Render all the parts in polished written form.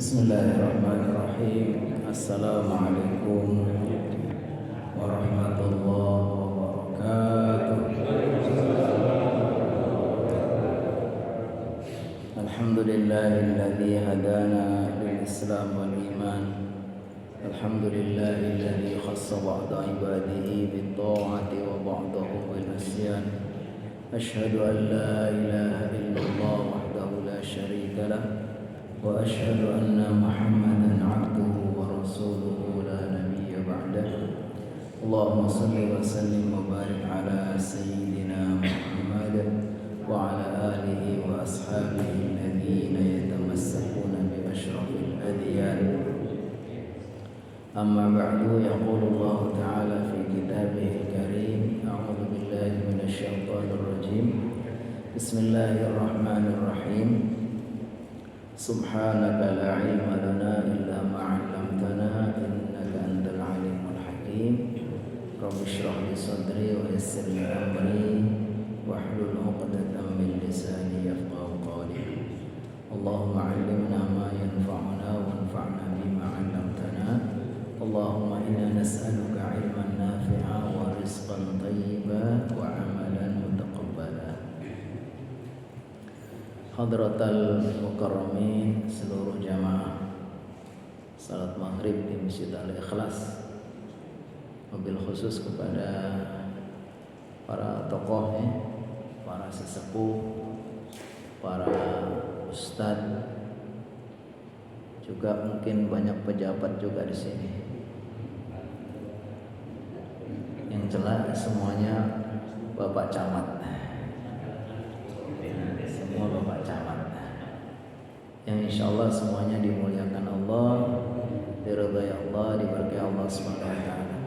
Bismillahirrahmanirrahim. Assalamualaikum warahmatullahi wabarakatuh. Alhamdulillahilladzi hadana lil Islam wal iman. Alhamdulillahilladzi khassa ba'da ibadihi bit ta'ati wa ba'dahu bil isyan. Asyhadu an la ilaha illallah wahdahu la syarika lah. وأشهد أن محمدا عبده ورسوله لا نبي بعده اللهم صل وسلم وبارك على سيدنا محمد وعلى آله وأصحابه الذين يتمسكون بأشرف الأديان أما بعد يقول الله تعالى في كتابه الكريم أعوذ بالله من الشيطان الرجيم بسم الله الرحمن الرحيم Subhanaka la ilma lana illa ma 'allamtana innaka antal alimul hakim. Rabbi shrah li sadri wa yassir li amri wahlul 'uqdatam min lisani yafqahu qawli. Allahumma 'allimna ma yanfa'una wanfa'na bima 'allamtana. Allahumma inna nas'aluka 'ilman nafi'a wa rizqan thayyiban wa 'amalan mutaqabbala. Hadratal mukarramin, seluruh jamaah salat maghrib di Masjid Al-Ikhlas, mobil khusus kepada para tokoh, para sesepuh, para ustadz, juga mungkin banyak pejabat juga di sini. Yang jelas semuanya Bapak Camat. Semua Bapak Camat yang insya Allah semuanya dimuliakan Allah, diridhai Allah, diberkahi Allah Subhanahu wa taala.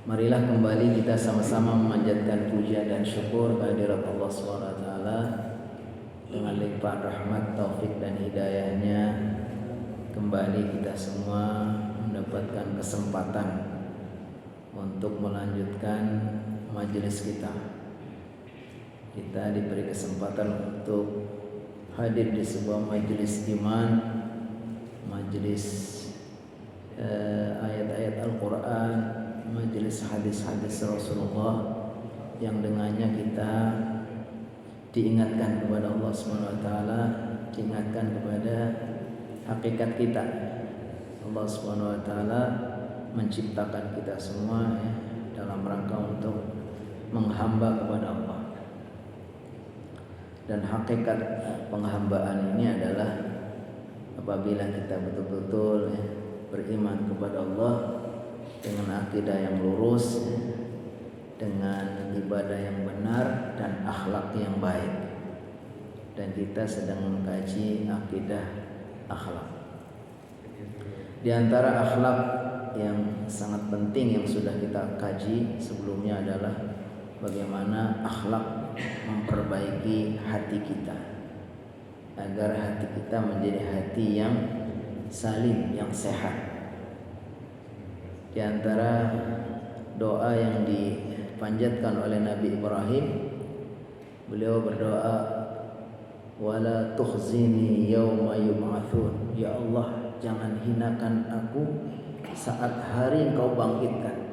Marilah kembali kita sama-sama memanjatkan puja dan syukur kehadirat Allah Subhanahu wa taala dengan limpahan rahmat, taufik dan hidayahnya. Kembali kita semua mendapatkan kesempatan untuk melanjutkan majelis kita. Kita diberi kesempatan untuk hadir di sebuah majelis iman, majelis ayat-ayat Al-Quran, majelis hadis-hadis Rasulullah, yang dengannya kita diingatkan kepada Allah SWT, diingatkan kepada hakikat kita. Allah SWT menciptakan kita semua dalam rangka untuk menghamba kepada Allah. Dan hakikat penghambaan ini adalah apabila kita betul-betul beriman kepada Allah dengan akidah yang lurus, dengan ibadah yang benar dan akhlak yang baik. Dan kita sedang mengkaji akidah akhlak. Di antara akhlak yang sangat penting yang sudah kita kaji sebelumnya adalah bagaimana akhlak memperbaiki hati kita agar hati kita menjadi hati yang salim, yang sehat. Di antara doa yang dipanjatkan oleh Nabi Ibrahim, beliau berdoa, wala tukhzini yauma yub'atsun, ya Allah jangan hinakan aku saat hari Engkau bangkitkan.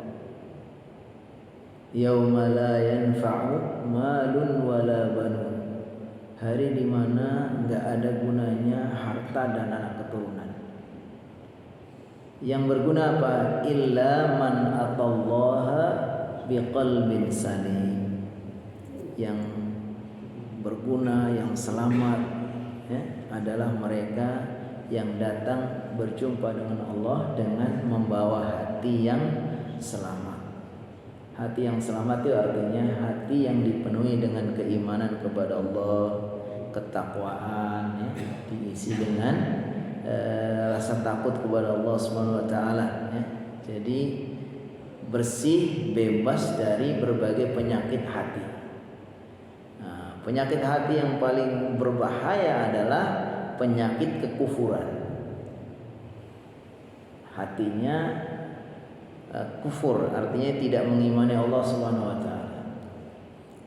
Yauma la yanfa'u malun wala banun, hari di mana enggak ada gunanya harta dan anak keturunan. Yang berguna apa? Illa man atallaha biqalbin salim. Yang berguna, yang selamat adalah mereka yang datang berjumpa dengan Allah dengan membawa hati yang selamat. Hati yang selamat itu artinya hati yang dipenuhi dengan keimanan kepada Allah, ketakwaan, diisi dengan rasa takut kepada Allah Subhanahu wa taala. Jadi bersih, bebas dari berbagai penyakit hati. Nah, penyakit hati yang paling berbahaya adalah penyakit kekufuran. Hatinya kufur, artinya tidak mengimani Allah Subhanahu wa taala.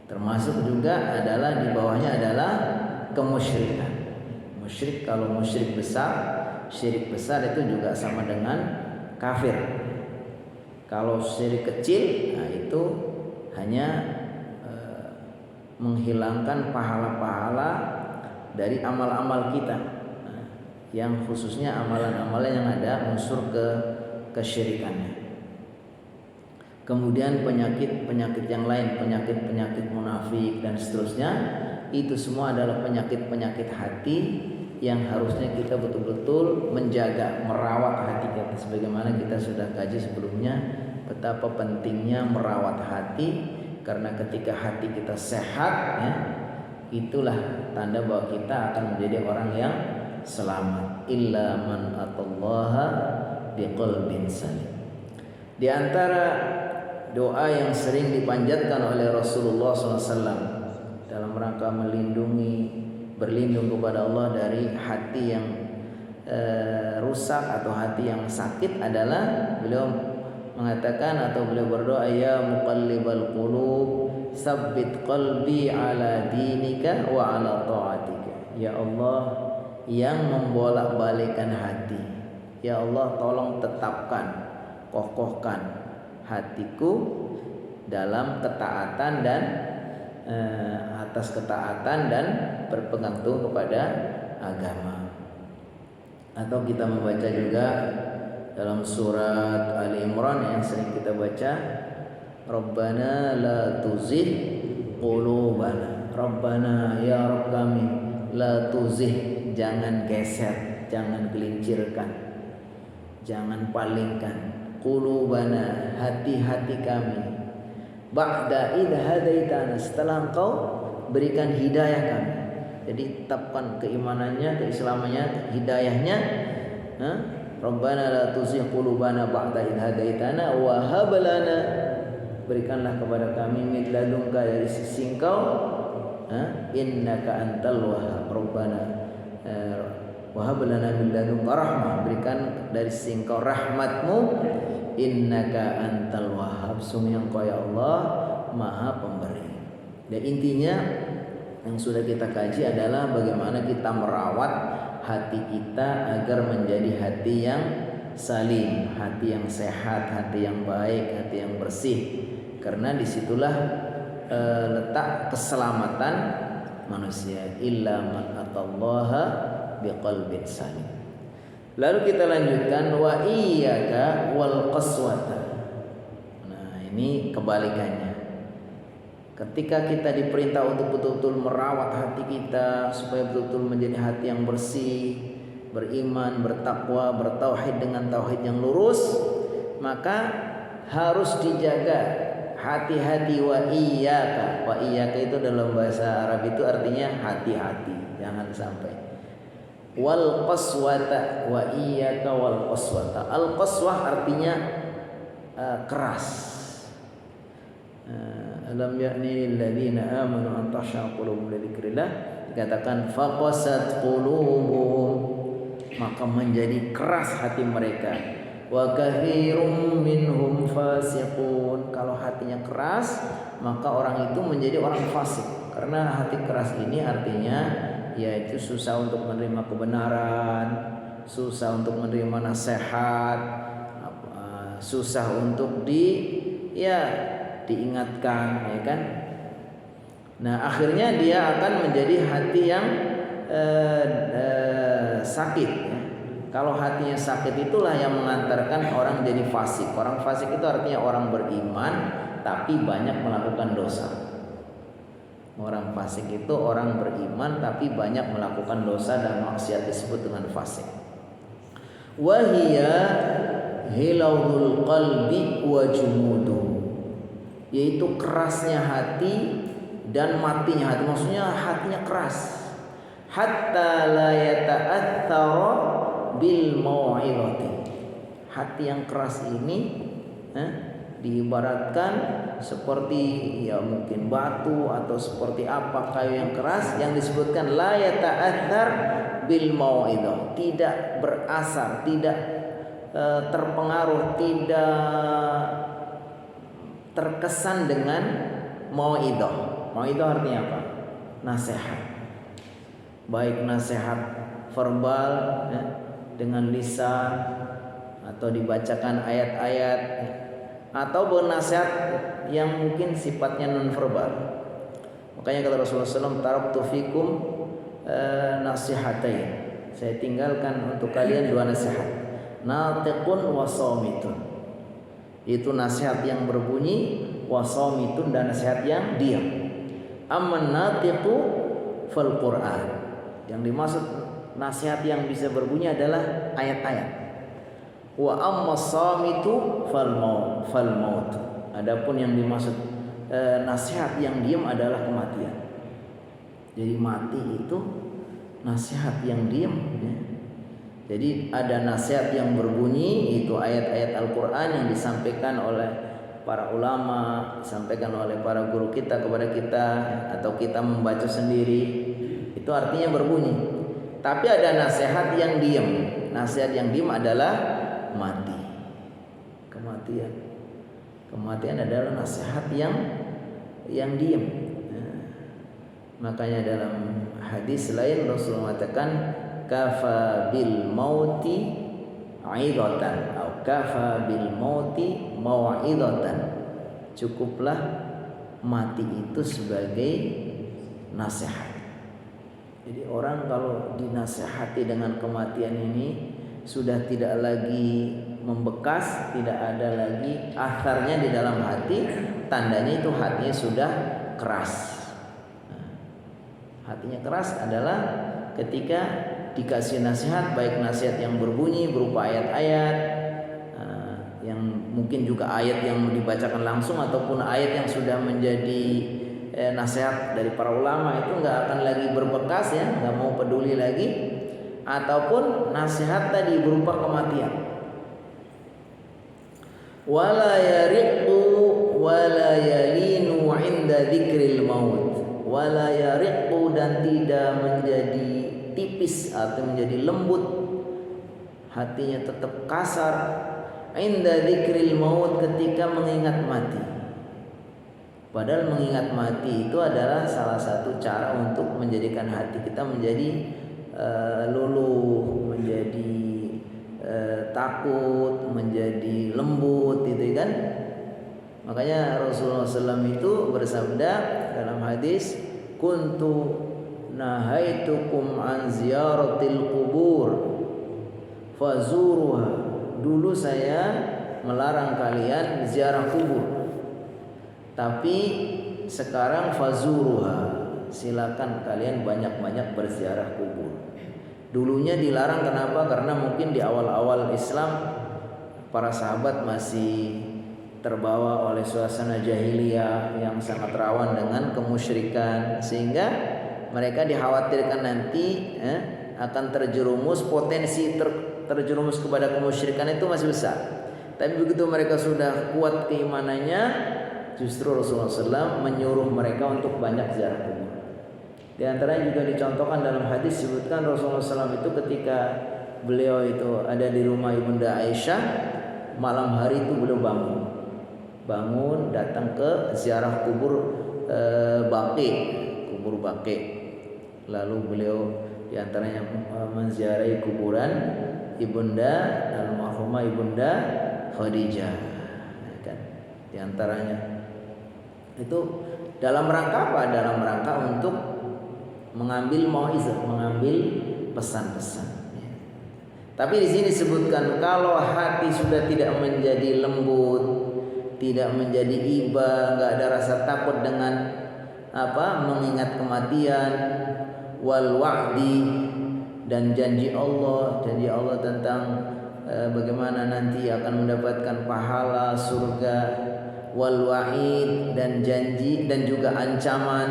Termasuk juga adalah di bawahnya adalah kemusyrikan. Musyrik, kalau musyrik besar, syirik besar itu juga sama dengan kafir. Kalau syirik kecil, nah itu hanya menghilangkan pahala-pahala dari amal-amal kita, yang khususnya amalan-amalan yang ada unsur kesyirikannya. Kemudian penyakit-penyakit yang lain, penyakit-penyakit munafik dan seterusnya, itu semua adalah penyakit-penyakit hati yang harusnya kita betul-betul menjaga, merawat hati kita. Sebagaimana kita sudah kaji sebelumnya, betapa pentingnya merawat hati, karena ketika hati kita sehat, ya, itulah tanda bahwa kita akan menjadi orang yang selamat. Illa man atallaha biqalbin salim. Di antara doa yang sering dipanjatkan oleh Rasulullah SAW dalam rangka berlindung kepada Allah dari hati yang rusak atau hati yang sakit adalah beliau mengatakan atau beliau berdoa, ya muqallibal qulub tsabbit qalbi ala dinika wa ala ta'atika. Ya Allah yang membolak-balikkan hati, ya Allah tolong tetapkan, kokohkan hatiku dalam ketaatan dan atas ketaatan dan berpegang teguh kepada agama. Atau kita membaca juga dalam surat Ali Imran yang sering kita baca, Rabbana la tuzigh qulubana. Rabbana ya Rabb kami, la tuzigh, jangan geser, jangan gelincirkan, jangan palingkan, qulubana, hati-hati kami, ba'da idh hadaitana, setelah engkau berikan hidayah kami. Jadi tetapkan keimanannya, keislamannya, hidayahnya. Rabbana la tuzigh qulubana ba'da idh hadaitana wa hab lana, berikanlah kepada kami min ladunka, dari sisi engkau, innaka antal wahhab. Rabbana wa hab lana min ladunka rahmah, berikan dari sisi engkau rahmatmu, innaka antal wahhab, sungguh engkau ya Allah maha pemberi. Dan intinya yang sudah kita kaji adalah bagaimana kita merawat hati kita agar menjadi hati yang salim, hati yang sehat, hati yang baik, hati yang bersih. Karena disitulah letak keselamatan manusia. Illa man atallaha biqalbin salim. Lalu kita lanjutkan, wa iyyaka wal qaswata. Nah, ini kebalikannya. Ketika kita diperintah untuk betul-betul merawat hati kita supaya betul-betul menjadi hati yang bersih, beriman, bertakwa, bertauhid dengan tauhid yang lurus, maka harus dijaga hati-hati. Wa iyyaka, wa iyyaka itu dalam bahasa Arab itu artinya hati-hati, jangan sampai. Wal qaswata, wa iyyaka wal qaswata. Al qaswah artinya keras. Alam ya'ni lil ladzina amanu an takhsha qulubuhum li dzikrillah, dikatakan faqasat qulubuhum, maka menjadi keras hati mereka. Wa katsirum minhum fasiqun, kalau hatinya keras maka orang itu menjadi orang fasik. Karena hati keras ini artinya yaitu susah untuk menerima kebenaran, susah untuk menerima nasihat, susah untuk diingatkan, ya kan? Nah, akhirnya dia akan menjadi hati yang sakit, ya. Kalau hatinya sakit, itulah yang mengantarkan orang menjadi fasik. Orang fasik itu artinya orang beriman tapi banyak melakukan dosa. Orang fasik itu orang beriman tapi banyak melakukan dosa dan maksiat, disebut dengan fasik. Wahia hilauhul qalbi wa jumuduhu, yaitu kerasnya hati dan matinya hati. Maksudnya hatinya keras. Hatta la yata'athara bil mau'izati. Hati yang keras ini diibaratkan seperti ya mungkin batu atau seperti apa, kayu yang keras yang disebutkan la yata'athar bil mau'izah, tidak berasar, tidak terpengaruh, tidak terkesan dengan mau'izah. Mau'izah artinya apa? Nasihat. Baik nasihat verbal ya, dengan lisan atau dibacakan ayat-ayat ya, atau bernasihat yang mungkin sifatnya non verbal. Makanya kata Rasulullah SAW, taraktu fikum nasihatain, saya tinggalkan untuk kalian dua nasihat, natiqun wa shamitun, itu nasihat yang berbunyi, wa shamitun, dan nasihat yang diam. Amman natiqu fal Quran, yang dimaksud nasihat yang bisa berbunyi adalah ayat-ayat. Wa amma shamitu fal maut, adapun yang dimaksud nasihat yang diam adalah kematian. Jadi mati itu nasihat yang diam ya. Jadi ada nasihat yang berbunyi, itu ayat-ayat Al-Quran yang disampaikan oleh para ulama, disampaikan oleh para guru kita kepada kita, atau kita membaca sendiri, itu artinya berbunyi. Tapi ada nasihat yang diam. Nasihat yang diam adalah mati, kematian adalah nasihat yang diam. Makanya dalam hadis lain Rasulullah mengatakan, kafa bil mauti aidatan atau kafa bil mauti mau'idatan, cukuplah mati itu sebagai nasihat. Jadi orang kalau dinasihati dengan kematian ini sudah tidak lagi membekas, tidak ada lagi asarnya di dalam hati, tandanya itu hatinya sudah keras. Hatinya keras adalah ketika dikasih nasihat, baik nasihat yang berbunyi berupa ayat-ayat, yang mungkin juga ayat yang dibacakan langsung, ataupun ayat yang sudah menjadi nasihat dari para ulama, itu nggak akan lagi berbekas ya, nggak mau peduli lagi. Ataupun nasihat tadi berupa kematian. Wala yariqu wala yalinu 'inda dzikril maut. Wala yariqu, dan tidak menjadi tipis atau menjadi lembut, hatinya tetap kasar, inda dzikril maut, ketika mengingat mati. Padahal mengingat mati itu adalah salah satu cara untuk menjadikan hati kita menjadi luluh, menjadi takut, menjadi lembut, gitu kan. Makanya Rasulullah SAW itu bersabda dalam hadis, kuntu nahaitukum an ziyaratil kubur fazuruha, dulu saya melarang kalian ziarah kubur, tapi sekarang fazuruha, silakan kalian banyak-banyak berziarah kubur. Dulunya dilarang, kenapa? Karena mungkin di awal-awal Islam para sahabat masih terbawa oleh suasana jahiliyah yang sangat rawan dengan kemusyrikan, sehingga mereka dikhawatirkan nanti akan terjerumus, potensi terjerumus kepada kemusyrikan itu masih besar. Tapi begitu mereka sudah kuat keimanannya, justru Rasulullah SAW menyuruh mereka untuk banyak ziarah kubur. Di antaranya juga dicontohkan dalam hadis, disebutkan Rasulullah SAW itu ketika beliau itu ada di rumah Ibunda Aisyah, malam hari itu beliau bangun datang ke ziarah kubur kubur Baqi. Lalu beliau diantaranya menziarahi kuburan Ibunda almarhumah Ibunda Khadijah, kan? Diantaranya itu dalam rangka apa? Dalam rangka untuk mengambil mau'izah, mengambil pesan-pesan. Tapi di sini disebutkan kalau hati sudah tidak menjadi lembut, tidak menjadi iba, nggak ada rasa takut dengan mengingat kematian, wal wa'di, dan janji Allah tentang bagaimana nanti akan mendapatkan pahala surga, wal wa'id, dan janji dan juga ancaman,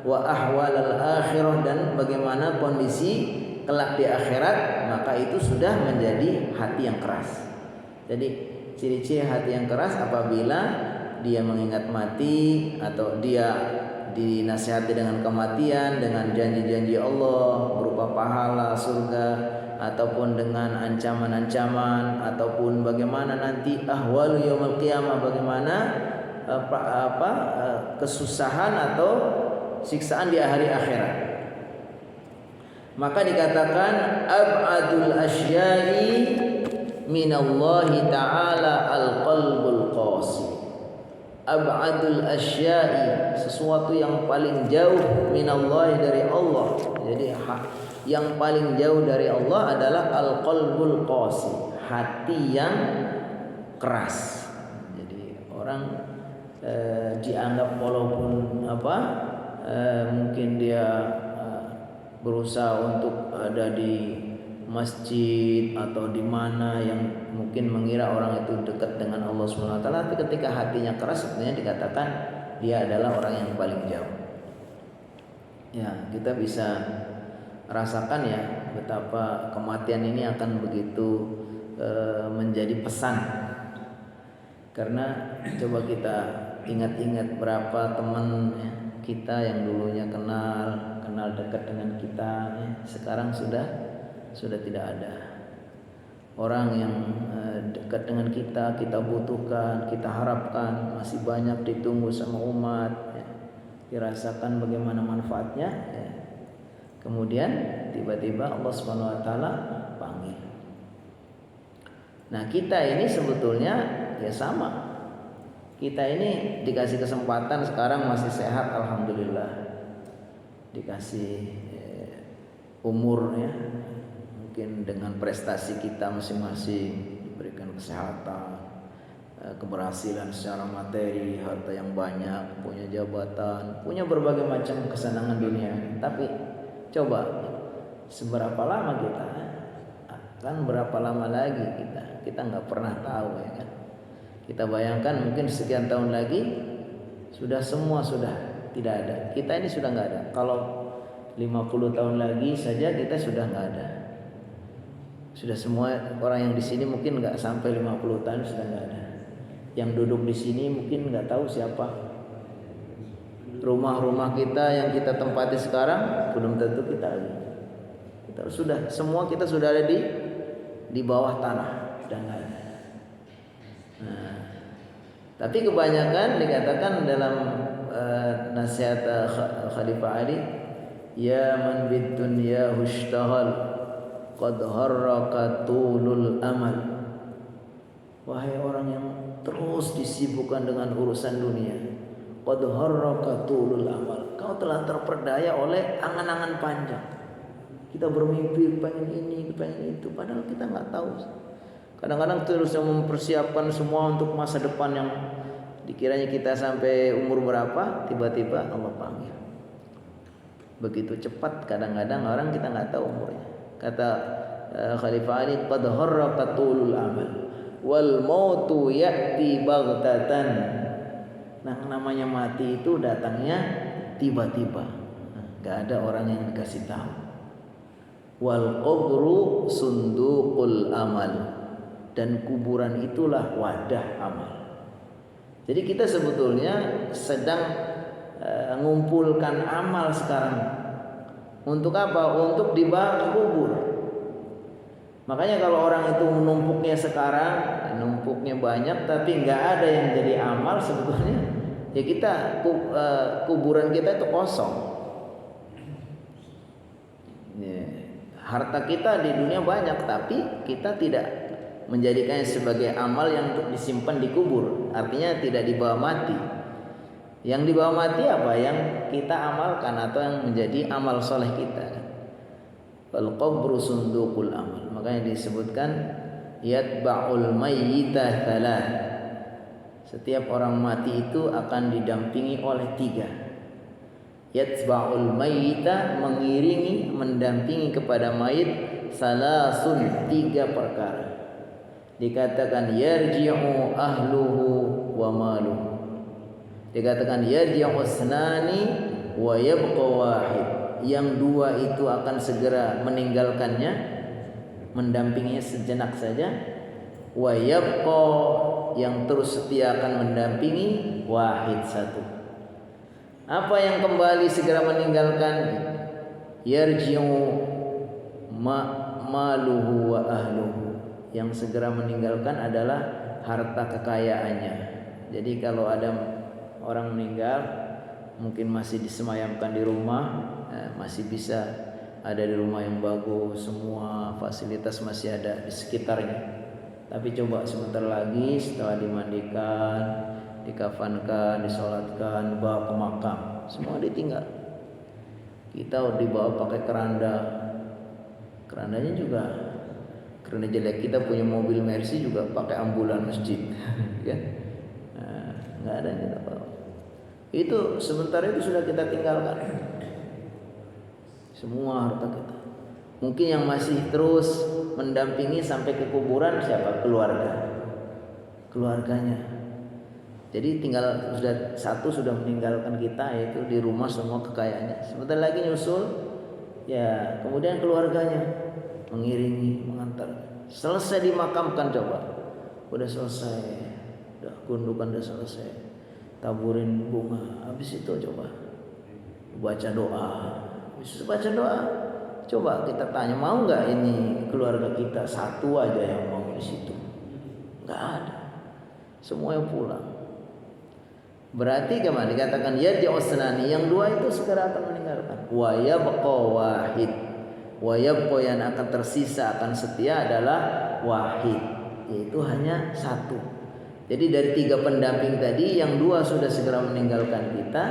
wa ahwal al akhirah, dan bagaimana kondisi kelak di akhirat, maka itu sudah menjadi hati yang keras. Jadi ciri-ciri hati yang keras apabila dia mengingat mati, atau dia dinasihati dengan kematian, dengan janji-janji Allah berupa pahala surga, ataupun dengan ancaman-ancaman, ataupun bagaimana nanti ahwalu yaumil qiyamah, bagaimana kesusahan atau siksaan di hari akhirat. Maka dikatakan ab'adul asya'i minallahi ta'ala al-qalbul qasi. Ab'adul asya'i, sesuatu yang paling jauh minallahi dari Allah. Jadi yang paling jauh dari Allah adalah al-qalbul qasi, hati yang keras. Jadi orang dianggap walaupun mungkin dia berusaha untuk ada di masjid atau di mana yang mungkin mengira orang itu dekat dengan Allah Subhanahu wa taala, tapi ketika hatinya keras sebenarnya dikatakan dia adalah orang yang paling jauh. Ya, kita bisa rasakan ya betapa kematian ini akan begitu menjadi pesan. Karena coba kita ingat-ingat berapa teman ya, kita yang dulunya kenal dekat dengan kita ya, sekarang sudah tidak ada. Orang yang dekat dengan kita butuhkan, kita harapkan masih banyak ditunggu sama umat ya. Dirasakan bagaimana manfaatnya ya. Kemudian tiba-tiba Allah Subhanahu wa taala panggil. Nah, kita ini sebetulnya ya sama. Kita ini dikasih kesempatan sekarang masih sehat, alhamdulillah. Dikasih umur ya, mungkin dengan prestasi kita masing-masing diberikan kesehatan, keberhasilan secara materi, harta yang banyak, punya jabatan, punya berbagai macam kesenangan dunia. Tapi coba seberapa lama kita, akan berapa lama lagi kita nggak pernah tahu ya kan. Kita bayangkan mungkin sekian tahun lagi semua sudah tidak ada. Kita ini sudah nggak ada. Kalau 50 tahun lagi saja kita sudah nggak ada. Sudah semua orang yang di sini mungkin nggak sampai 50 tahun sudah nggak ada. Yang duduk di sini mungkin nggak tahu siapa. Rumah-rumah kita yang kita tempati sekarang belum tentu kita lagi. Kita sudah ada di bawah tanah, sudah nggak ada. Nah, tapi kebanyakan dikatakan dalam nasihat Khalifah Ali, ya man bid dunya hushtahal qad harraka tulul amal. Wahai orang yang terus disibukkan dengan urusan dunia, qad harraka tulul amal, kau telah terperdaya oleh angan-angan panjang. Kita bermimpi pengen ini, pengen itu, padahal kita nggak tahu. Kadang-kadang terus mempersiapkan semua untuk masa depan yang dikiranya kita sampai umur berapa, tiba-tiba Allah panggil. Begitu cepat kadang-kadang orang kita nggak tahu umurnya. Kata Khalifah Ali, qad harraka tulul amal wal mautu ya'ti baghtatan. Nah, namanya mati itu datangnya tiba-tiba. Nggak ada orang yang dikasih tahu. Wal qabru sunduqul amal, dan kuburan itulah wadah amal. Jadi kita sebetulnya sedang mengumpulkan amal sekarang. Untuk apa? Untuk dibawa ke kubur. Makanya kalau orang itu menumpuknya sekarang, numpuknya banyak tapi nggak ada yang jadi amal, sebetulnya ya kita kuburan kita itu kosong. Ya, harta kita di dunia banyak tapi kita tidak menjadikannya sebagai amal yang untuk disimpan di kubur. Artinya tidak dibawa mati. Yang dibawa mati apa? Yang kita amalkan atau yang menjadi amal soleh kita. Wal qabru sunduqul amal. Makanya disebutkan yatba'ul mayyita thalath. Setiap orang mati itu akan didampingi oleh 3. Yatba'ul mayyita, mengiringi, mendampingi kepada mayit salasun, 3 perkara. Dikatakan yarji'u ahluhu wa maluhu. Dikatakan yarji'u asnani wa yabqa wahid. Yang 2 itu akan segera meninggalkannya, mendampinginya sejenak saja. Wa yabqa, yang terus setia akan mendampingi, wahid, 1. Apa yang kembali segera meninggalkan? Yarji'u maluhu wa ahluhu. Yang segera meninggalkan adalah harta kekayaannya. Jadi kalau ada orang meninggal, mungkin masih disemayamkan di rumah, masih bisa ada di rumah yang bagus, semua fasilitas masih ada di sekitarnya. Tapi coba sebentar lagi setelah dimandikan, dikafankan, disolatkan, bawa ke makam, semua ditinggal. Kita dibawa pakai keranda, kerandanya juga keranda jelek. Kita punya mobil Mercy juga pakai ambulan masjid, kan? Nah, nggak ada yang kita bawa. Itu sementara itu sudah kita tinggalkan semua harta kita. Mungkin yang masih terus mendampingi sampai ke kuburan siapa? Keluarganya. Jadi tinggal satu sudah meninggalkan kita, yaitu di rumah semua kekayaannya. Sebentar lagi nyusul, ya kemudian keluarganya mengiringi, mengantar. Selesai dimakamkan, coba, udah selesai, udah gundukan udah selesai, taburin bunga, habis itu coba baca doa. Habis baca doa, coba kita tanya, mau nggak ini keluarga kita satu aja yang mau di situ? Nggak ada, semua yang pulang. Berarti kemana dikatakan yarji'u sanani, yang dua itu segera akan meninggalkan. Wa yabqa wahid, wa yabqa yang akan tersisa, akan setia adalah wahid, yaitu hanya satu. Jadi dari tiga pendamping tadi, yang dua sudah segera meninggalkan kita,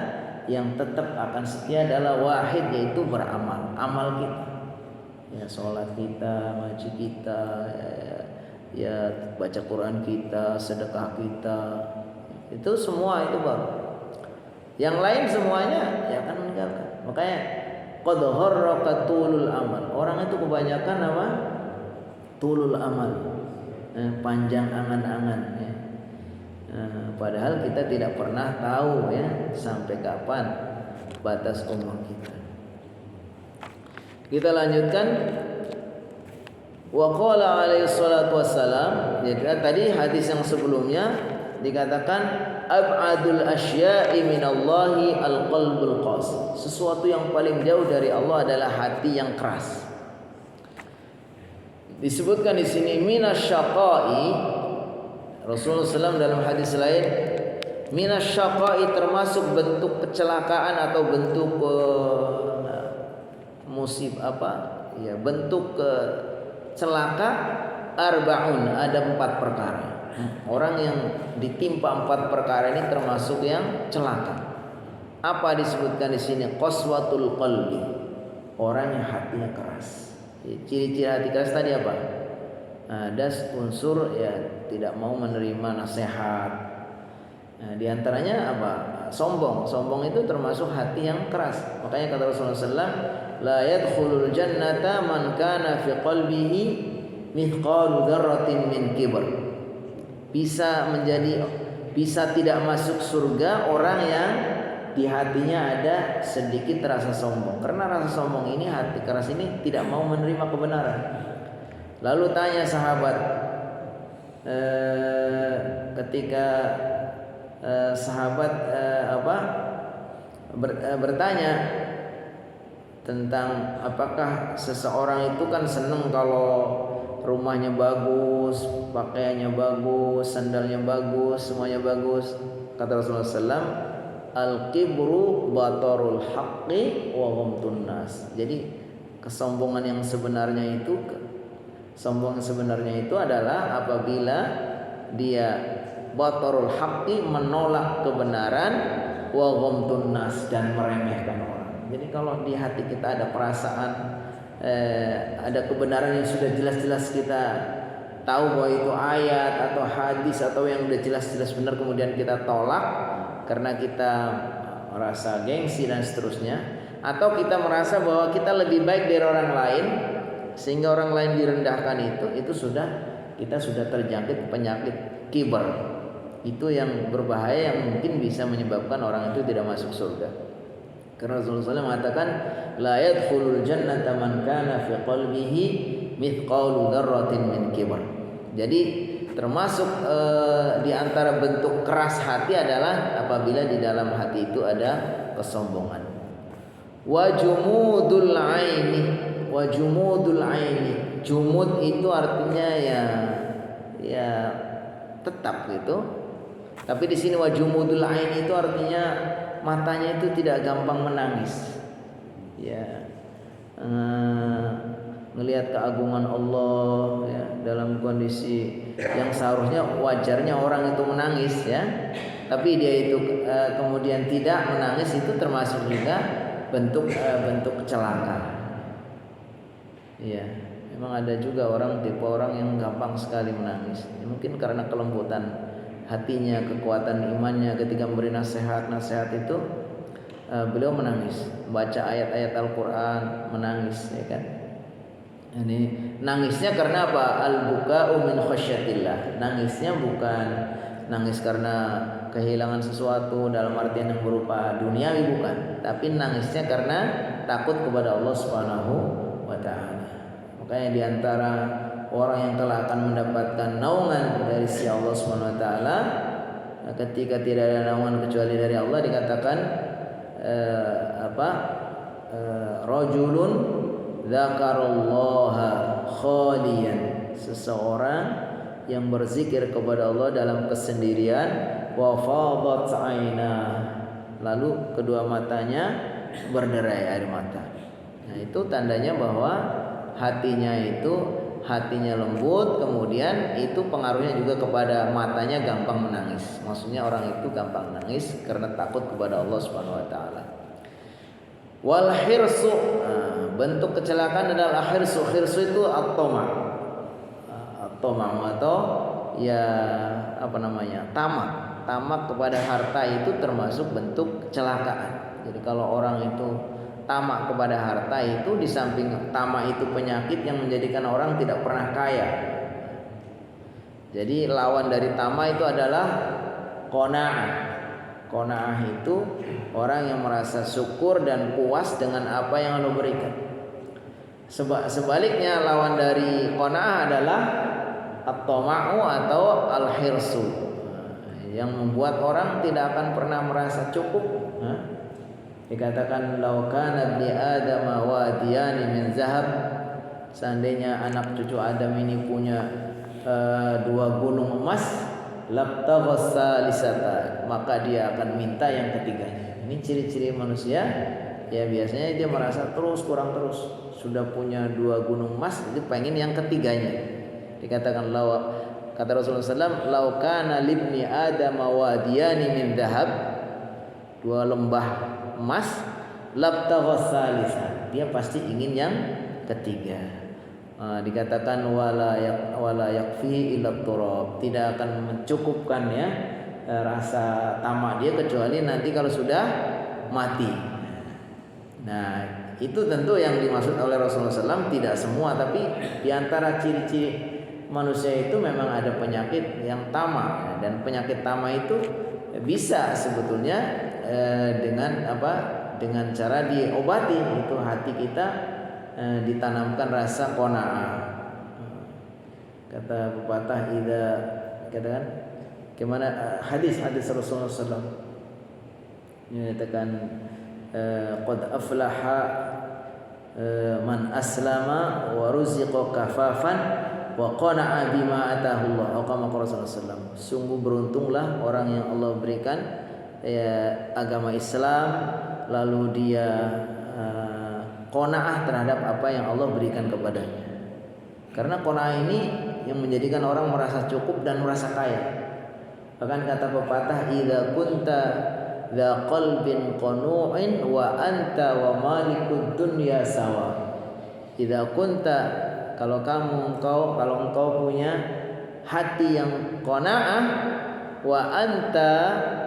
yang tetap akan setia adalah wahid, yaitu beramal, amal kita, ya sholat kita, ngaji kita, ya baca Quran kita, sedekah kita, itu semua itu baru. Yang lain semuanya ya akan meninggalkan. Makanya qad harraka tulul amal, orang itu kebanyakan apa? Tulul amal, panjang angan-angan, ya. Padahal kita tidak pernah tahu ya sampai kapan batas umur kita. Kita lanjutkan. Wa qala alaihi salatu wassalam. Jadi tadi hadis yang sebelumnya dikatakan ab'adul asya'i minallahi alqalbul qasih. Sesuatu yang paling jauh dari Allah adalah hati yang keras. Disebutkan di sini minasyaqai. Rasulullah SAW dalam hadis lain, minasyaqai termasuk bentuk kecelakaan atau bentuk ya bentuk celaka, arba'un, ada 4 perkara. Orang yang ditimpa 4 perkara ini termasuk yang celaka. Apa disebutkan di sini? Qaswatul qalbi, orang yang hatinya keras. Ciri-ciri hati keras tadi apa? Ada unsur ya tidak mau menerima nasihat. Di antaranya apa? Sombong. Sombong itu termasuk hati yang keras. Makanya kata Rasulullah SAW, la yadkhulul jannata man kana fi qalbihi mithqalu dzarratin min kibr. Bisa tidak masuk surga orang yang di hatinya ada sedikit rasa sombong. Karena rasa sombong ini, hati keras ini tidak mau menerima kebenaran. Lalu tanya sahabat, ketika sahabat bertanya tentang apakah seseorang itu kan senang kalau rumahnya bagus, pakaiannya bagus, sandalnya bagus, semuanya bagus. Kata Rasulullah SAW, al-kibru batarul haqqi wa ghamtun nas. Jadi kesombongan yang sebenarnya itu, sombong sebenarnya itu adalah apabila dia batarul haqqi, menolak kebenaran, wa ghamtun nas, dan meremehkan orang. Jadi kalau di hati kita ada perasaan ada kebenaran yang sudah jelas-jelas kita tahu bahwa itu ayat atau hadis atau yang sudah jelas-jelas benar, kemudian kita tolak karena kita merasa gengsi dan seterusnya, atau kita merasa bahwa kita lebih baik dari orang lain sehingga orang lain direndahkan, itu kita sudah terjangkit penyakit kibar. Itu yang berbahaya, yang mungkin bisa menyebabkan orang itu tidak masuk surga. Karena Rasulullah SAW mengatakan, la yadkhulul jannata man kana fi qalbihi mithqalu dzarratin min kibr. Jadi termasuk di antara bentuk keras hati adalah apabila di dalam hati itu ada kesombongan. Wa jumudul aini, wa jumudul aini. Jumud itu artinya ya tetap gitu. Tapi di sini wa jumudul aini itu artinya matanya itu tidak gampang menangis. Ya. ngelihat keagungan Allah ya, dalam kondisi yang seharusnya wajarnya orang itu menangis ya, tapi dia itu kemudian tidak menangis, itu termasuk juga bentuk celaka. Iya, memang ada juga tipe orang yang gampang sekali menangis. Ya, mungkin karena kelembutan hatinya, kekuatan imannya, ketika memberi nasihat itu beliau menangis, baca ayat-ayat Al-Quran menangis, ya kan? Ini nangisnya karena apa? Al-buka'u min khasyatillah. Nangisnya bukan nangis karena kehilangan sesuatu dalam artian yang berupa duniawi, bukan, tapi nangisnya karena takut kepada Allah Subhanahu wa ta'ala. Makanya diantara orang yang telah akan mendapatkan naungan dari si Allah Subhanahu wa ta'ala, ketika tidak ada naungan kecuali dari Allah, dikatakan rajulun dzakarallaha khaliyan, seseorang yang berzikir kepada Allah dalam kesendirian, wa fadat aina, lalu kedua matanya berderai air mata. Nah, itu tandanya bahwa hatinya lembut, kemudian itu pengaruhnya juga kepada matanya gampang menangis. Maksudnya orang itu gampang nangis karena takut kepada Allah Subhanahu wa taala. Wal hirsu, bentuk kecelakaan adalah hirsu. Hirsu itu at-tama' atau ya tamak kepada harta, itu termasuk bentuk kecelakaan. Jadi kalau orang itu tamak kepada harta, itu di samping tamak itu penyakit yang menjadikan orang tidak pernah kaya. Jadi lawan dari tamak itu adalah qanaah. Qanaah itu orang yang merasa syukur dan puas dengan apa yang Allah berikan. Sebaliknya lawan dari qanaah adalah at-tama'u atau al-hirsu, yang membuat orang tidak akan pernah merasa cukup. Dikatakan law kana ibni adam wadiyani min zahab, seandainya anak cucu Adam ini punya 2 gunung emas, labtaghassa lisata, maka dia akan minta yang ketiganya. Ini ciri-ciri manusia ya, biasanya dia merasa kurang terus, sudah punya 2 gunung emas, itu pengen yang ketiganya. Dikatakan kata Rasulullah SAW, lau kana libni adam wadiyani min zahab, 2 lembah emas, labtaghassa lisan, dia pasti ingin yang ketiga. Dikatakan wala yakfi illa turab, tidak akan mencukupkan ya rasa tamak dia kecuali nanti kalau sudah mati. Nah, itu tentu yang dimaksud oleh Rasulullah SAW tidak semua, tapi diantara ciri-ciri manusia itu memang ada penyakit yang tamak, dan penyakit tamak itu bisa sebetulnya dengan cara diobati, itu hati kita ditanamkan rasa qanaah. Kata pepatah katakan kemana hadis Rasulullah SAW menyatakan qad aflaha man aslama wa ruziqa kafafan wa qana'a bima atahu Allah, atau kama qala Rasulullah SAW. Sungguh beruntunglah orang yang Allah berikan agama Islam, lalu dia qanaah terhadap apa yang Allah berikan kepadanya. Karena qanaah ini yang menjadikan orang merasa cukup dan merasa kaya. Bahkan kata pepatah, idza kunta dza qalbin qanu'in wa anta wa malikud dunya sawa. Idza kunta, kalau engkau punya hati yang qanaah, wa anta,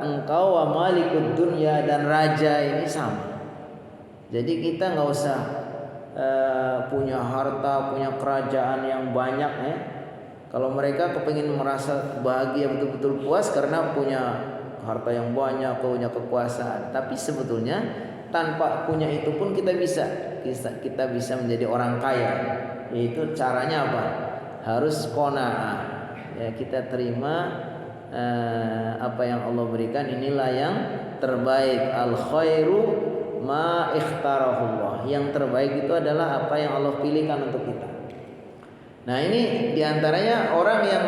engkau wa malikud dunya, dan raja ini sama. Jadi kita nggak usah punya harta, punya kerajaan yang banyak ya. Kalau mereka kepingin merasa bahagia, betul-betul puas karena punya harta yang banyak, punya kekuasaan. Tapi sebetulnya tanpa punya itu pun kita bisa menjadi orang kaya. Yaitu caranya apa? Harus qanaah. Ya, kita terima apa yang Allah berikan, inilah yang terbaik. Al khairu ma ikhtarahullah, yang terbaik itu adalah apa yang Allah pilihkan untuk kita. Nah, ini diantaranya orang yang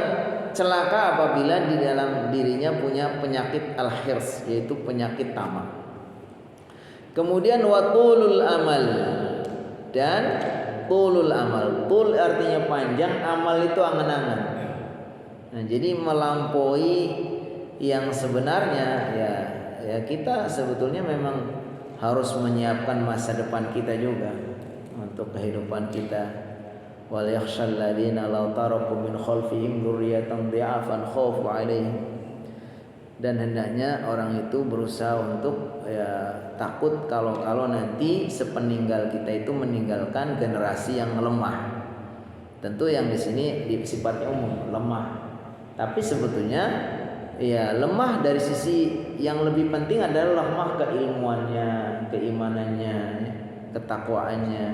celaka apabila di dalam dirinya punya penyakit al-hirs, yaitu penyakit tamak. Kemudian watulul amal, dan tulul amal. Tul artinya panjang, amal itu angan-angan. Nah, jadi melampaui yang sebenarnya ya kita sebetulnya memang harus menyiapkan masa depan kita juga untuk kehidupan kita. Wal yakhshal ladzina law taraku min khalfihim dzurriyyatan dhi'afan khaufu 'alaihim. Dan hendaknya orang itu berusaha untuk takut kalau nanti sepeninggal kita itu meninggalkan generasi yang lemah. Tentu yang di sini sifatnya umum, lemah. Tapi sebetulnya lemah dari sisi yang lebih penting adalah lemah keilmuannya, keimanannya, ketakwaannya.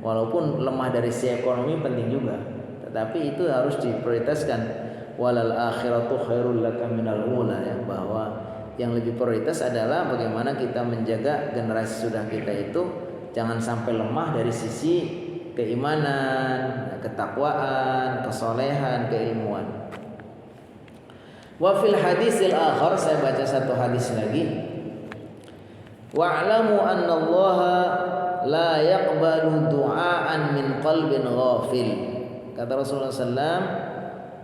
Walaupun lemah dari sisi ekonomi penting juga, tetapi itu harus diprioritaskan. Walal akhiratu khairul laka minal ula, ya, bahwa yang lebih prioritas adalah bagaimana kita menjaga generasi sudah kita itu jangan sampai lemah dari sisi keimanan, ketakwaan, kesolehan, keilmuan. Wa fil hadisil akhar, saya baca satu hadis lagi. Wa'lamu anna Allah la yaqbalu du'aan min qalbin ghafil. Kata Rasulullah SAW,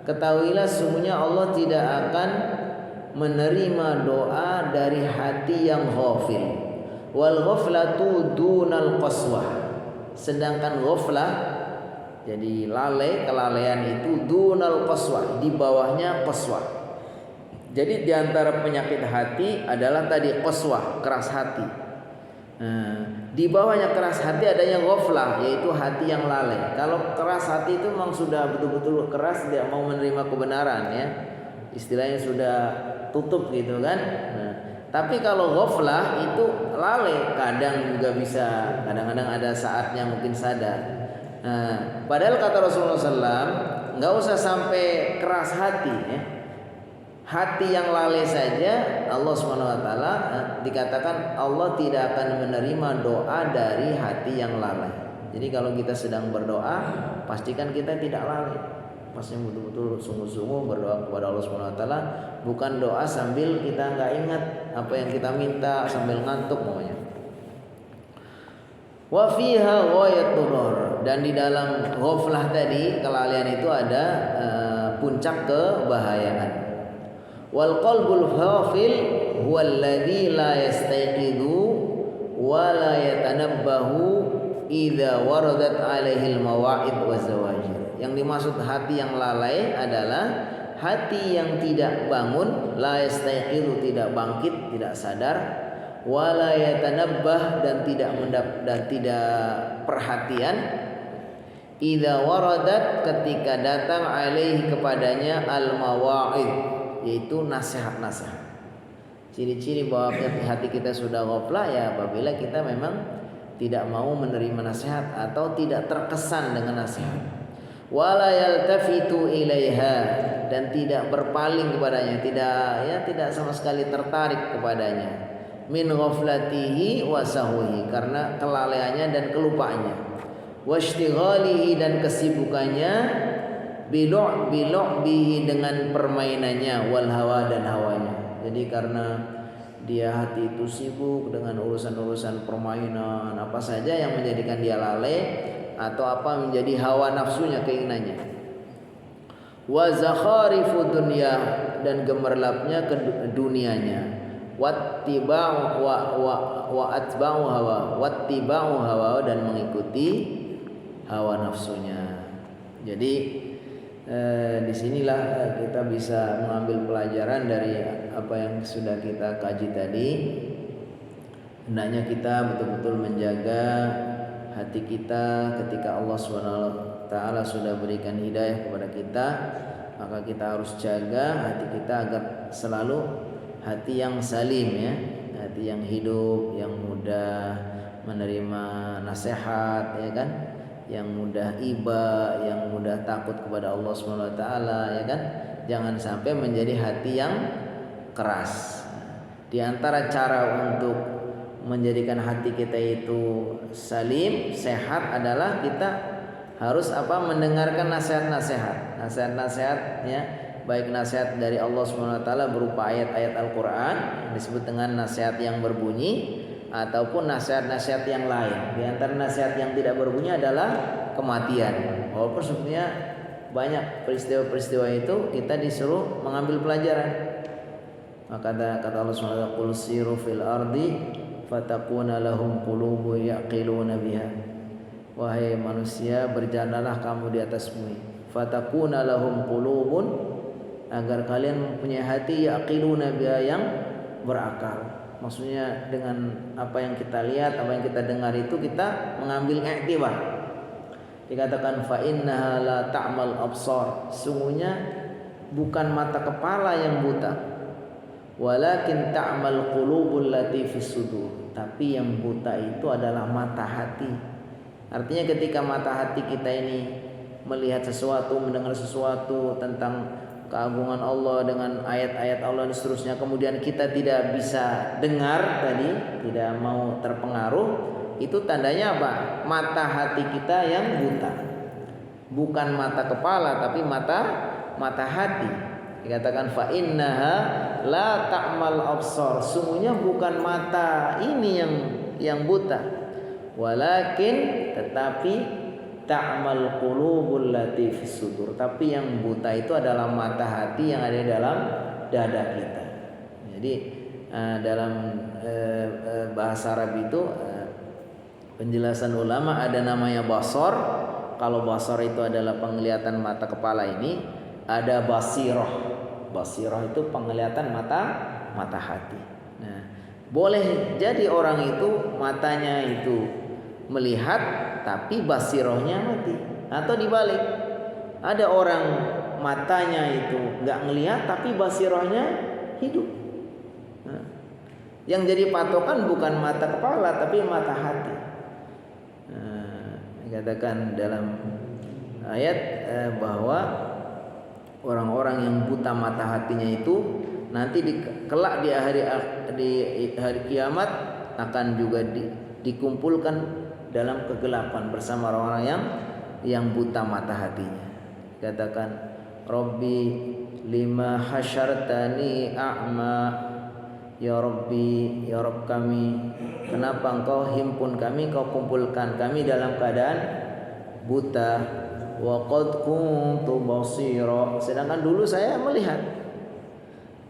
ketahuilah sesungguhnya Allah tidak akan menerima doa dari hati yang ghafil. Wal ghaflatu dunal qaswah. Sedangkan ghaflah, jadi lalai, kelalaian itu dunal qaswah, di bawahnya qaswah. Jadi diantara penyakit hati adalah tadi qaswah, keras hati. Di bawahnya keras hati adanya ghaflah, yaitu hati yang lalai. Kalau keras hati itu memang sudah betul-betul keras, tidak mau menerima kebenaran, ya. Istilahnya sudah tutup gitu kan. Tapi kalau ghaflah itu lalai, kadang juga bisa, kadang-kadang ada saatnya mungkin sadar. Padahal kata Rasulullah SAW, nggak usah sampai keras hati, ya. Hati yang lalai saja Allah SWT dikatakan Allah tidak akan menerima doa dari hati yang lalai. Jadi kalau kita sedang berdoa, pastikan kita tidak lalai. Pastinya betul-betul sungguh-sungguh berdoa kepada Allah SWT. Bukan doa sambil kita nggak ingat apa yang kita minta, sambil ngantuk pokoknya. Wa fiha ghayatul ghar, dan di dalam ghaflah tadi, kelalaian itu ada puncak kebahayaan. Wal qalbul ghafil huwa alladhi la yastayqidu wa la yatanabbahu idza waradat alaihi al-mawa'id wa zawajir. Yang dimaksud hati yang lalai adalah hati yang tidak bangun, la yastayqidu, tidak bangkit, tidak sadar, wa la yatanabbah, dan tidak perhatian, idza waradat, ketika datang alaihi, kepadanya, al-mawa'id, yaitu nasihat-nasihat. Ciri-ciri bahwa hati kita sudah ghaflah ya apabila kita memang tidak mau menerima nasihat atau tidak terkesan dengan nasihat. Wala yaltafitu ilaiha, dan tidak berpaling kepadanya, tidak sama sekali tertarik kepadanya. Min ghaflatihi wa sahwihi, karena kelalaiannya dan kelupaannya. Washtighalihi, dan kesibukannya, bihi, dengan permainannya, wal hawa, dan hawanya. Jadi karena dia hati itu sibuk dengan urusan-urusan permainan, apa saja yang menjadikan dia lalai, atau apa menjadi hawa nafsunya, keinginannya. Wa zakharifu dunya, dan gemerlapnya ke dunianya. Wattiba'u wa atba'u hawa, wattiba'u hawa, dan mengikuti hawa nafsunya. Jadi disinilah kita bisa mengambil pelajaran dari apa yang sudah kita kaji tadi. Hendaknya kita betul-betul menjaga hati kita ketika Allah SWT sudah berikan hidayah kepada kita, maka kita harus jaga hati kita agar selalu hati yang salim, ya, hati yang hidup, yang mudah menerima nasihat, ya kan, yang mudah iba, yang mudah takut kepada Allah SWT, ya kan. Jangan sampai menjadi hati yang keras. Di antara cara untuk menjadikan hati kita itu salim, sehat, adalah kita harus mendengarkan nasihat-nasihat, ya, baik nasihat dari Allah SWT berupa ayat-ayat Al-Quran, disebut dengan nasihat yang berbunyi, ataupun nasihat-nasihat yang lain. Di antara nasihat yang tidak berbunyi adalah kematian. Walaupun sebenarnya banyak peristiwa-peristiwa itu kita disuruh mengambil pelajaran. Maka kata Allah SWT, qul siru fil ardi fatakuna lahum qulubu yaqiluna biha. Wahai manusia, berjalanlah kamu di atas bumi. Fatakuna lahum qulubun, agar kalian mempunyai hati yaqiluna biha, yang berakal. Maksudnya dengan apa yang kita lihat, apa yang kita dengar itu kita mengambil i'tibar. Dikatakan fa innaha la ta'mal absar, sungguhnya bukan mata kepala yang buta, walakin ta'mal qulubul lati fis sudur, tapi yang buta itu adalah mata hati. Artinya ketika mata hati kita ini melihat sesuatu, mendengar sesuatu tentang keagungan Allah dengan ayat-ayat Allah dan seterusnya, kemudian kita tidak bisa dengar tadi, tidak mau terpengaruh, itu tandanya apa? Mata hati kita yang buta. Bukan mata kepala, tapi mata hati. Dikatakan fa innaha la ta'mal absar, sungguhnya bukan mata ini yang buta, walakin, tetapi ta'mal qulubul lati fis sudur, tapi yang buta itu adalah mata hati yang ada dalam dada kita. Jadi dalam bahasa Arab itu penjelasan ulama ada namanya basar. Kalau basar itu adalah penglihatan mata kepala ini, ada basirah. Basirah itu penglihatan mata hati. Nah, boleh jadi orang itu matanya itu melihat tapi basirahnya mati, atau dibalik. Ada orang matanya itu nggak ngelihat tapi basirahnya hidup. Nah, yang jadi patokan bukan mata kepala tapi mata hati. Dikatakan dalam ayat bahwa orang-orang yang buta mata hatinya itu nanti kelak di hari kiamat akan juga dikumpulkan dalam kegelapan bersama orang-orang yang buta mata hatinya. Katakan, Rabbi lima hasyartani a'ma, ya Rabbi, ya Rabb kami, kenapa engkau himpun kami, kau kumpulkan kami dalam keadaan buta? Wa qad kuntu basira, sedangkan dulu saya melihat.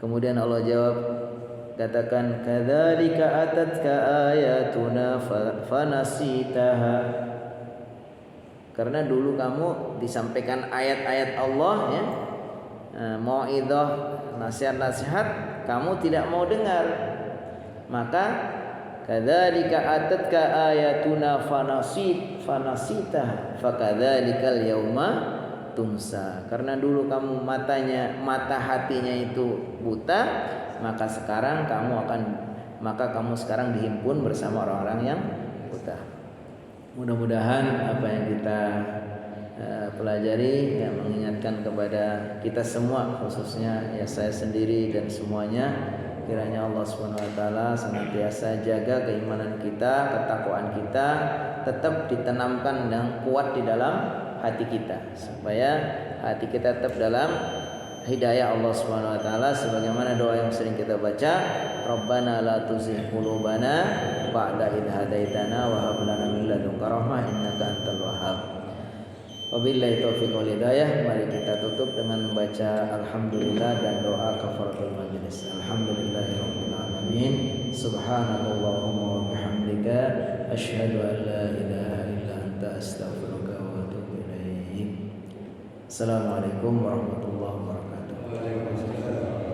Kemudian Allah jawab, katakan, kadzalika atatka ayatuna fanasitaha, karena dulu kamu disampaikan ayat-ayat Allah ya, mau'idhah, nasihat-nasihat, kamu tidak mau dengar. Maka kadzalika atatka ayatuna fanasitaha fakadzalikal yauma tunsa, karena dulu kamu mata hatinya itu buta, maka kamu sekarang dihimpun bersama orang-orang yang buta. Mudah-mudahan apa yang kita pelajari yang mengingatkan kepada kita semua, khususnya ya saya sendiri dan semuanya, kiranya Allah Subhanahu wa taala senantiasa jaga keimanan kita, ketakwaan kita tetap ditanamkan dan kuat di dalam hati kita, supaya hati kita tetap dalam hidayah Allah Subhanahu wa taala, sebagaimana doa yang sering kita baca, Rabbana la tuzigh qulubana ba'da idh hadaitana wa hab lana min ladunka rahmah innaka antal wahhab. Wabillahi taufiq wal hidayah. Mari kita tutup dengan membaca alhamdulillah dan doa kafaratul majlis. Alhamdulillahirabbil alamin. Subhanallahumma wa bihamdika asyhadu an la ilaha illa anta astaghfiruka wa atubu ilaik. Assalamualaikum warahmatullahi wabarakatuh.